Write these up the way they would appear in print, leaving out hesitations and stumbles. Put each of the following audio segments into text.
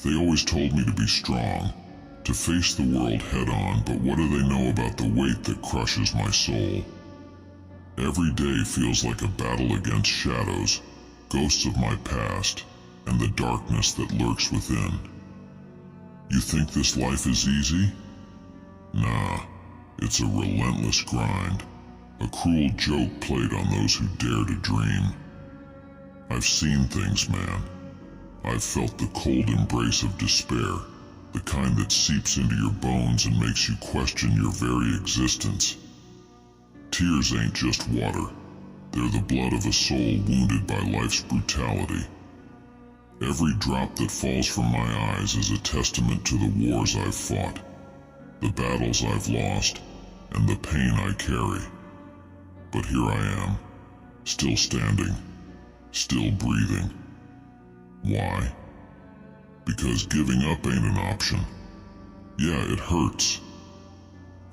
They always told me to be strong, to face the world head-on, but what do they know about the weight that crushes my soul? Every day feels like a battle against shadows, ghosts of my past, and the darkness that lurks within. You think this life is easy? Nah, it's a relentless grind, a cruel joke played on those who dare to dream. I've seen things, man. I've felt the cold embrace of despair, the kind that seeps into your bones and makes you question your very existence. Tears ain't just water. They're the blood of a soul wounded by life's brutality. Every drop that falls from my eyes is a testament to the wars I've fought, the battles I've lost, and the pain I carry. But here I am, still standing, still breathing. Why? Because giving up ain't an option. Yeah, it hurts.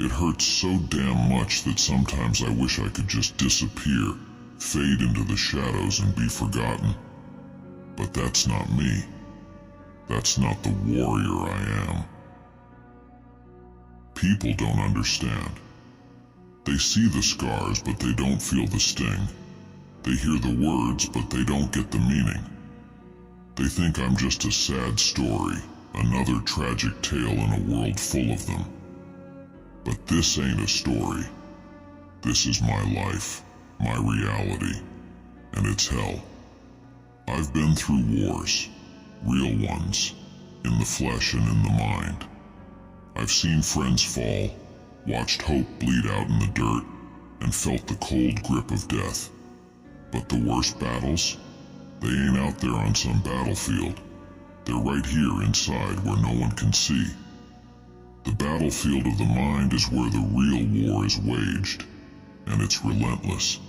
It hurts so damn much that sometimes I wish I could just disappear, fade into the shadows and be forgotten. But that's not me. That's not the warrior I am. People don't understand. They see the scars, but they don't feel the sting. They hear the words, but they don't get the meaning. They think I'm just a sad story, another tragic tale in a world full of them. But this ain't a story. This is my life, my reality, and it's hell. I've been through wars, real ones, in the flesh and in the mind. I've seen friends fall, watched hope bleed out in the dirt, and felt the cold grip of death. But the worst battles? They ain't out there on some battlefield. They're right here inside where no one can see. The battlefield of the mind is where the real war is waged, and it's relentless.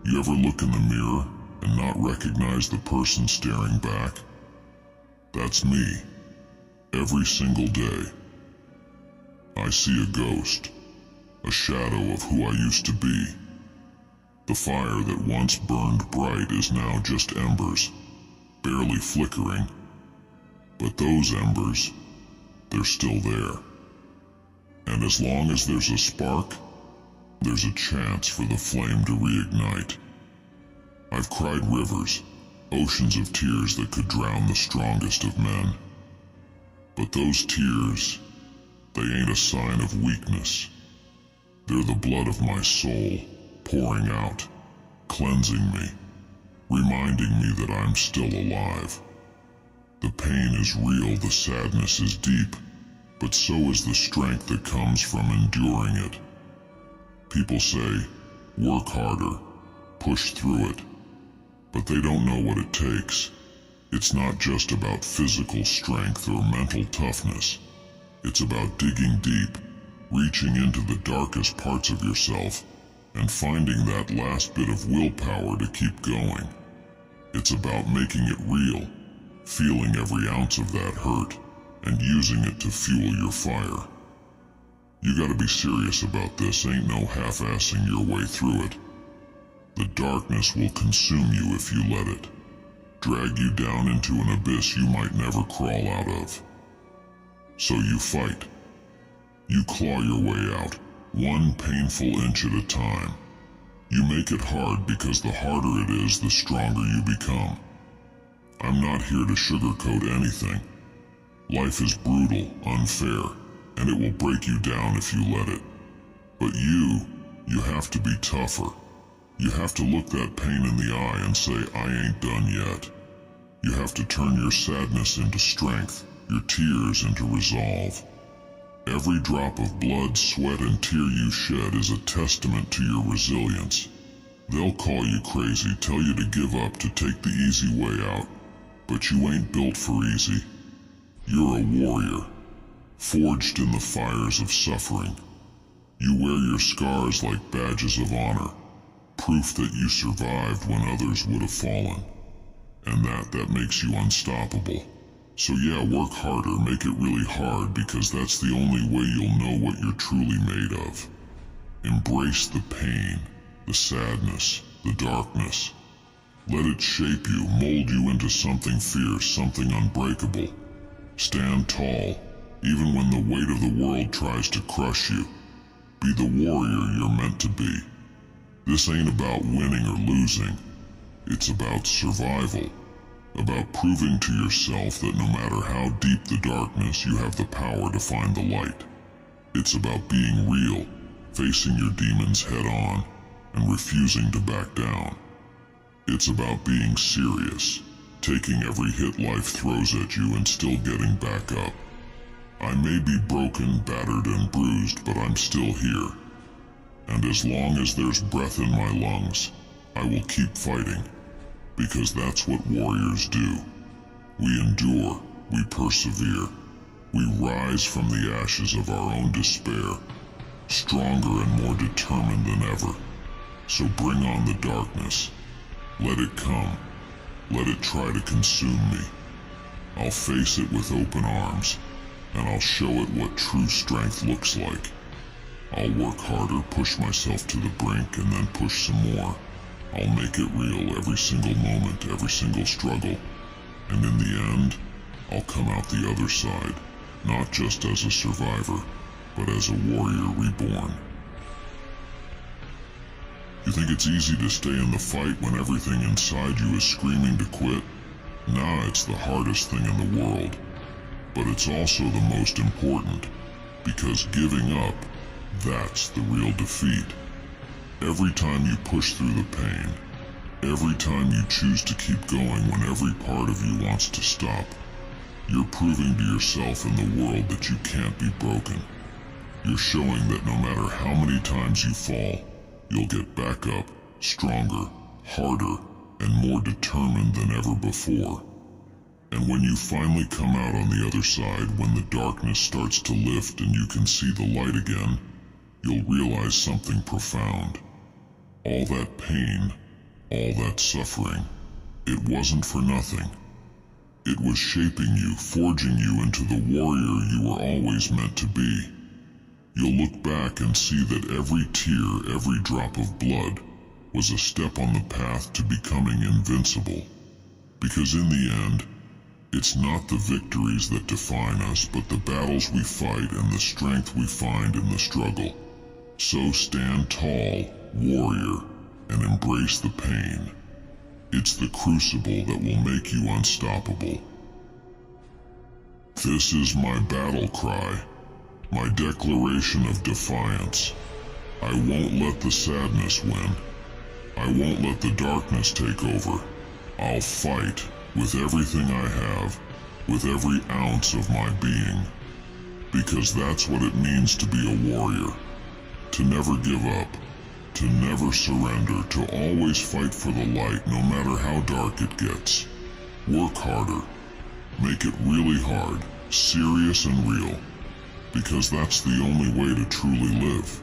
You ever look in the mirror and not recognize the person staring back? That's me. Every single day. I see a ghost, a shadow of who I used to be. The fire that once burned bright is now just embers, barely flickering. But those embers, they're still there. And as long as there's a spark, there's a chance for the flame to reignite. I've cried rivers, oceans of tears that could drown the strongest of men. But those tears, they ain't a sign of weakness. They're the blood of my soul, pouring out, cleansing me, reminding me that I'm still alive. The pain is real, the sadness is deep, but so is the strength that comes from enduring it. People say, work harder, push through it, but they don't know what it takes. It's not just about physical strength or mental toughness. It's about digging deep, reaching into the darkest parts of yourself, and finding that last bit of willpower to keep going. It's about making it real, feeling every ounce of that hurt, and using it to fuel your fire. You gotta be serious about this, ain't no half-assing your way through it. The darkness will consume you if you let it, drag you down into an abyss you might never crawl out of. So you fight. You claw your way out, one painful inch at a time. You make it hard because the harder it is, the stronger you become. I'm not here to sugarcoat anything. Life is brutal, unfair, and it will break you down if you let it. But you have to be tougher. You have to look that pain in the eye and say, I ain't done yet. You have to turn your sadness into strength, your tears into resolve. Every drop of blood, sweat, and tear you shed is a testament to your resilience. They'll call you crazy, tell you to give up, to take the easy way out. But you ain't built for easy. You're a warrior, forged in the fires of suffering. You wear your scars like badges of honor, proof that you survived when others would have fallen. And that makes you unstoppable. So yeah, work harder, make it really hard, because that's the only way you'll know what you're truly made of. Embrace the pain, the sadness, the darkness. Let it shape you, mold you into something fierce, something unbreakable. Stand tall, even when the weight of the world tries to crush you. Be the warrior you're meant to be. This ain't about winning or losing. It's about survival. About proving to yourself that no matter how deep the darkness, you have the power to find the light. It's about being real, facing your demons head on, and refusing to back down. It's about being serious, taking every hit life throws at you and still getting back up. I may be broken, battered, and bruised, but I'm still here. And as long as there's breath in my lungs, I will keep fighting, because that's what warriors do. We endure, we persevere, we rise from the ashes of our own despair, stronger and more determined than ever. So bring on the darkness. Let it come. Let it try to consume me. I'll face it with open arms, and I'll show it what true strength looks like. I'll work harder, push myself to the brink, and then push some more. I'll make it real every single moment, every single struggle. And in the end, I'll come out the other side, not just as a survivor, but as a warrior reborn. You think it's easy to stay in the fight when everything inside you is screaming to quit? Nah, it's the hardest thing in the world. But it's also the most important, because giving up, that's the real defeat. Every time you push through the pain, every time you choose to keep going when every part of you wants to stop, you're proving to yourself and the world that you can't be broken. You're showing that no matter how many times you fall, you'll get back up, stronger, harder, and more determined than ever before. And when you finally come out on the other side, when the darkness starts to lift and you can see the light again, you'll realize something profound. All that pain, all that suffering, it wasn't for nothing. It was shaping you, forging you into the warrior you were always meant to be. You'll look back and see that every tear, every drop of blood, was a step on the path to becoming invincible. Because in the end, it's not the victories that define us, but the battles we fight and the strength we find in the struggle. So stand tall, warrior, and embrace the pain. It's the crucible that will make you unstoppable. This is my battle cry, my declaration of defiance. I won't let the sadness win. I won't let the darkness take over. I'll fight with everything I have, with every ounce of my being. Because that's what it means to be a warrior. To never give up, to never surrender, to always fight for the light no matter how dark it gets. Work harder. Make it really hard, serious and real. Because that's the only way to truly live.